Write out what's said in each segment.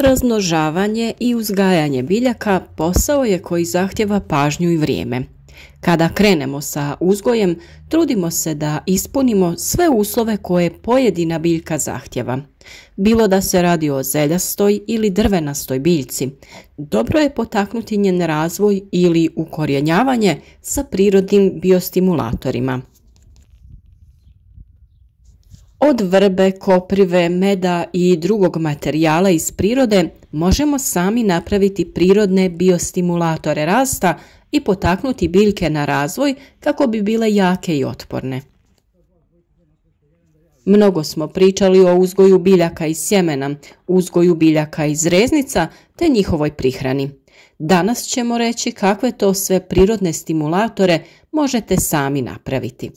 Razmnožavanje i uzgajanje biljaka posao je koji zahtjeva pažnju i vrijeme. Kada krenemo sa uzgojem, trudimo se da ispunimo sve uslove koje pojedina biljka zahtjeva. Bilo da se radi o zeljastoj ili drvenastoj biljci, dobro je potaknuti njen razvoj ili ukorijenjavanje sa prirodnim biostimulatorima. Od vrbe, koprive, meda i drugog materijala iz prirode možemo sami napraviti prirodne biostimulatore rasta i potaknuti biljke na razvoj kako bi bile jake i otporne. Mnogo smo pričali o uzgoju biljaka iz sjemena, uzgoju biljaka iz reznica te njihovoj prihrani. Danas ćemo reći kakve to sve prirodne stimulatore možete sami napraviti.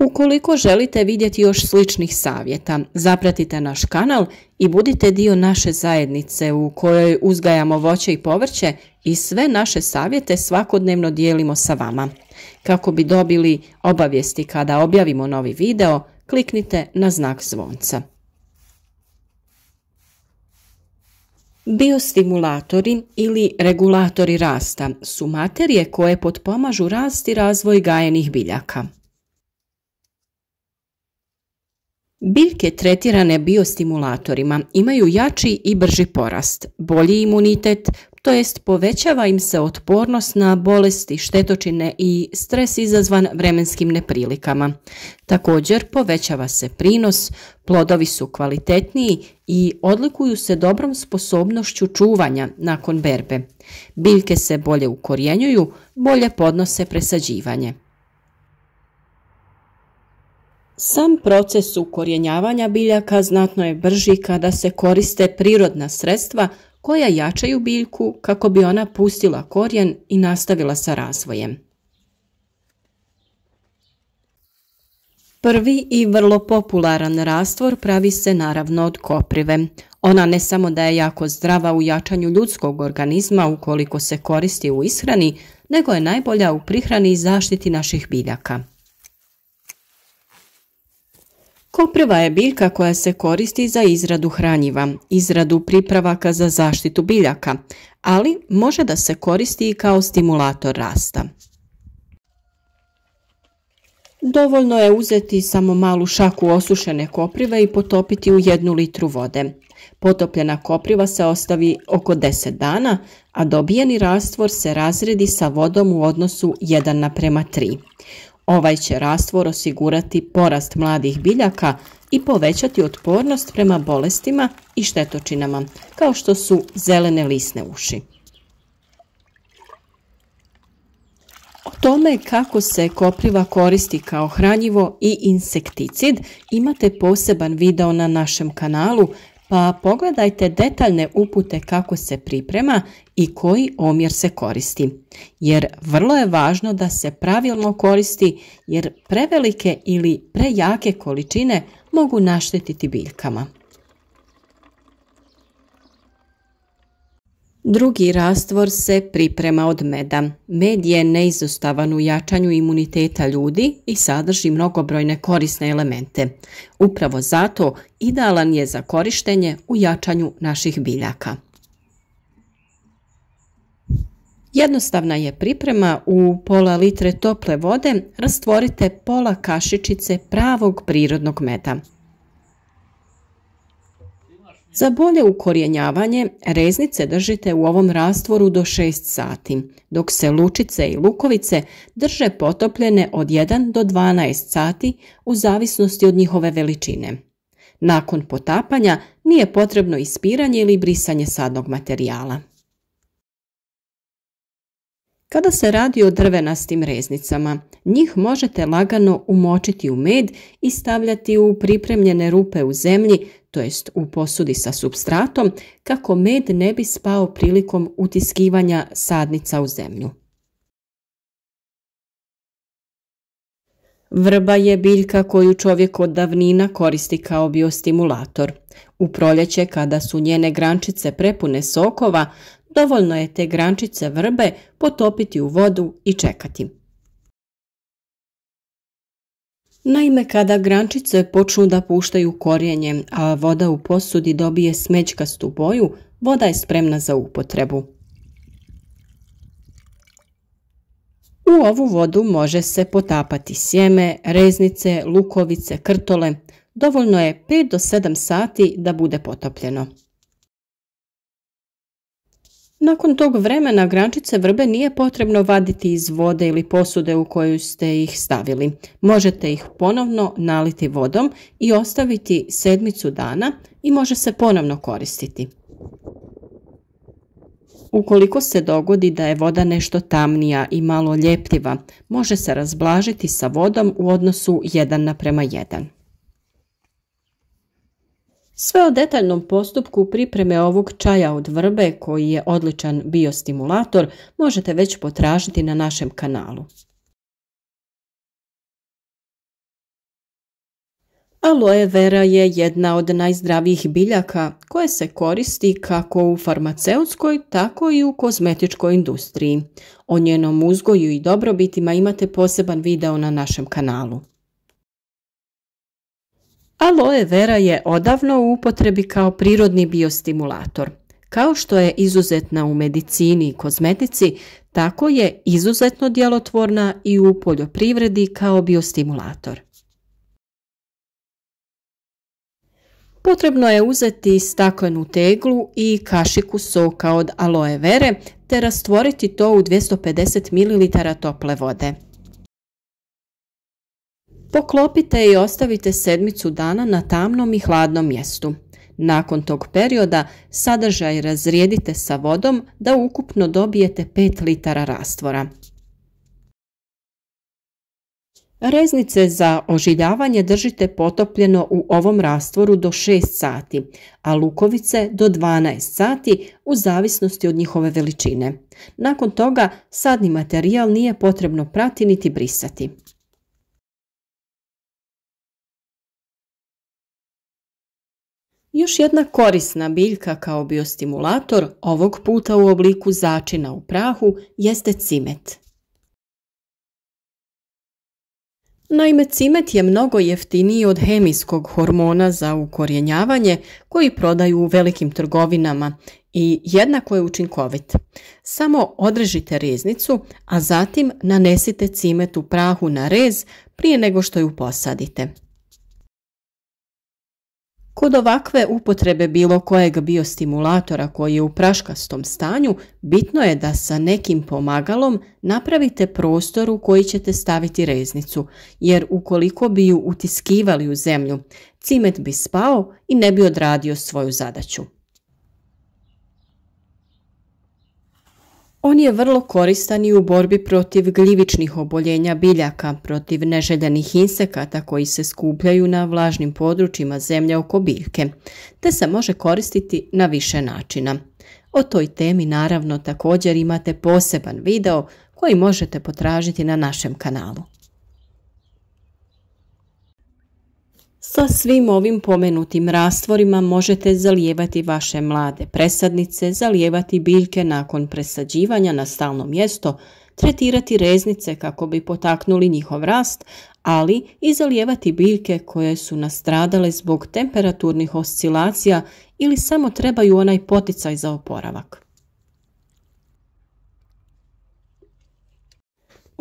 Ukoliko želite vidjeti još sličnih savjeta, zapratite naš kanal i budite dio naše zajednice u kojoj uzgajamo voće i povrće i sve naše savjete svakodnevno dijelimo sa vama. Kako bi dobili obavijesti kada objavimo novi video, kliknite na znak zvonca. Biostimulatori ili regulatori rasta su materije koje potpomažu rast i razvoj gajenih biljaka. Biljke tretirane biostimulatorima imaju jači i brži porast, bolji imunitet, to jest povećava im se otpornost na bolesti, štetočine i stres izazvan vremenskim neprilikama. Također povećava se prinos, plodovi su kvalitetniji i odlikuju se dobrom sposobnošću čuvanja nakon berbe. Biljke se bolje ukorjenjuju, bolje podnose presađivanje. Sam proces ukorijenjavanja biljaka znatno je brži kada se koriste prirodna sredstva koja jačaju biljku kako bi ona pustila korijen i nastavila sa razvojem. Prvi i vrlo popularan rastvor pravi se naravno od koprive. Ona ne samo da je jako zdrava u jačanju ljudskog organizma ukoliko se koristi u ishrani, nego je najbolja u prihrani i zaštiti naših biljaka. Kopriva je biljka koja se koristi za izradu hranjiva, izradu pripravaka za zaštitu biljaka, ali može da se koristi i kao stimulator rasta. Dovoljno je uzeti samo malu šaku osušene koprive i potopiti u 1 litru vode. Potopljena kopriva se ostavi oko 10 dana, a dobijeni rastvor se razredi sa vodom u odnosu 1:3. Ovaj će rastvor osigurati porast mladih biljaka i povećati otpornost prema bolestima i štetočinama, kao što su zelene lisne uši. O tome kako se kopriva koristi kao hranjivo i insekticid imate poseban video na našem kanalu, pa pogledajte detaljne upute kako se priprema i koji omjer se koristi. Jer vrlo je važno da se pravilno koristi jer prevelike ili prejake količine mogu naštetiti biljkama. Drugi rastvor se priprema od meda. Med je neizostavan u jačanju imuniteta ljudi i sadrži mnogobrojne korisne elemente. Upravo zato idealan je za korištenje u jačanju naših biljaka. Jednostavna je priprema. U pola litre tople vode rastvorite pola kašičice pravog prirodnog meda. Za bolje ukorijenjavanje reznice držite u ovom rastvoru do 6 sati, dok se lučice i lukovice drže potopljene od 1 do 12 sati u zavisnosti od njihove veličine. Nakon potapanja nije potrebno ispiranje ili brisanje sadnog materijala. Kada se radi o drvenastim reznicama, njih možete lagano umočiti u med i stavljati u pripremljene rupe u zemlji, to jest u posudi sa supstratom, kako med ne bi spao prilikom utiskivanja sadnica u zemlju. Vrba je biljka koju čovjek od davnina koristi kao biostimulator. U proljeće, kada su njene grančice prepune sokova, dovoljno je te grančice vrbe potopiti u vodu i čekati. Naime, kada grančice počnu da puštaju korijenje, a voda u posudi dobije smeđkastu boju, voda je spremna za upotrebu. U ovu vodu može se potapati sjeme, reznice, lukovice, krtole. Dovoljno je 5 do 7 sati da bude potopljeno. Nakon tog vremena grančice vrbe nije potrebno vaditi iz vode ili posude u koju ste ih stavili. Možete ih ponovno naliti vodom i ostaviti 7 dana i može se ponovno koristiti. Ukoliko se dogodi da je voda nešto tamnija i malo ljepljiva, može se razblažiti sa vodom u odnosu 1:1. Sve o detaljnom postupku pripreme ovog čaja od vrbe, koji je odličan biostimulator, možete već potražiti na našem kanalu. Aloe vera je jedna od najzdravijih biljaka koje se koristi kako u farmaceutskoj, tako i u kozmetičkoj industriji. O njenom uzgoju i dobrobitima imate poseban video na našem kanalu. Aloe vera je odavno u upotrebi kao prirodni biostimulator. Kao što je izuzetna u medicini i kozmetici, tako je izuzetno djelotvorna i u poljoprivredi kao biostimulator. Potrebno je uzeti staklenu teglu i kašiku soka od aloe vere te rastvoriti to u 250 ml tople vode. Poklopite i ostavite 7 dana na tamnom i hladnom mjestu. Nakon tog perioda sadržaj razrijedite sa vodom da ukupno dobijete 5 litara rastvora. Reznice za ožiljavanje držite potopljeno u ovom rastvoru do 6 sati, a lukovice do 12 sati u zavisnosti od njihove veličine. Nakon toga sadni materijal nije potrebno prati niti brisati. Još jedna korisna biljka kao biostimulator, ovog puta u obliku začina u prahu, jeste cimet. Naime, cimet je mnogo jeftiniji od hemijskog hormona za ukorjenjavanje koji prodaju u velikim trgovinama i jednako je učinkovit. Samo odrežite reznicu, a zatim nanesite cimet u prahu na rez prije nego što ju posadite. Kod ovakve upotrebe bilo kojeg biostimulatora koji je u praškastom stanju, bitno je da sa nekim pomagalom napravite prostor u koji ćete staviti reznicu, jer ukoliko bi ju utiskivali u zemlju, cimet bi spao i ne bi odradio svoju zadaću. On je vrlo koristan i u borbi protiv gljivičnih oboljenja biljaka, protiv neželjenih insekata koji se skupljaju na vlažnim područjima zemlje oko biljke, te se može koristiti na više načina. O toj temi naravno također imate poseban video koji možete potražiti na našem kanalu. Sa svim ovim pomenutim rastvorima možete zalijevati vaše mlade presadnice, zalijevati biljke nakon presađivanja na stalno mjesto, tretirati reznice kako bi potaknuli njihov rast, ali i zalijevati biljke koje su nastradale zbog temperaturnih oscilacija ili samo trebaju onaj poticaj za oporavak.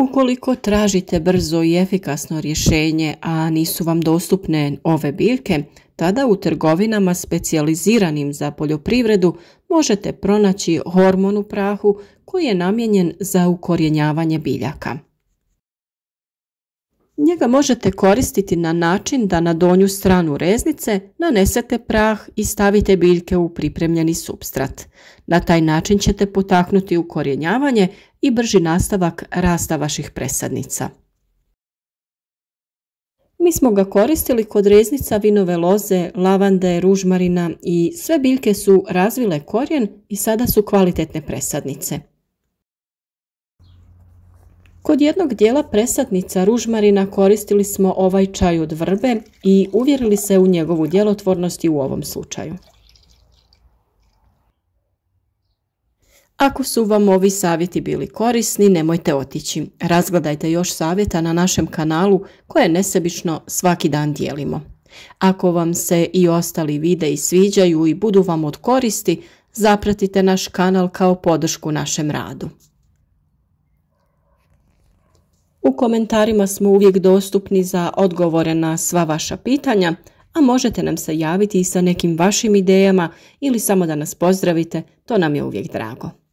Ukoliko tražite brzo i efikasno rješenje, a nisu vam dostupne ove biljke, tada u trgovinama specijaliziranim za poljoprivredu možete pronaći hormon u prahu koji je namijenjen za ukorjenjavanje biljaka. Njega možete koristiti na način da na donju stranu reznice nanesete prah i stavite biljke u pripremljeni supstrat. Na taj način ćete potaknuti ukorjenjavanje i brži nastavak rasta vaših presadnica. Mi smo ga koristili kod reznica vinove loze, lavande, ružmarina i sve biljke su razvile korijen i sada su kvalitetne presadnice. Kod jednog dijela presadnica ružmarina koristili smo ovaj čaj od vrbe i uvjerili se u njegovu djelotvornost i u ovom slučaju. Ako su vam ovi savjeti bili korisni, nemojte otići. Razgledajte još savjeta na našem kanalu koje nesebično svaki dan dijelimo. Ako vam se i ostali videi sviđaju i budu vam od koristi, zapratite naš kanal kao podršku našem radu. U komentarima smo uvijek dostupni za odgovore na sva vaša pitanja, a možete nam se javiti i sa nekim vašim idejama ili samo da nas pozdravite, to nam je uvijek drago.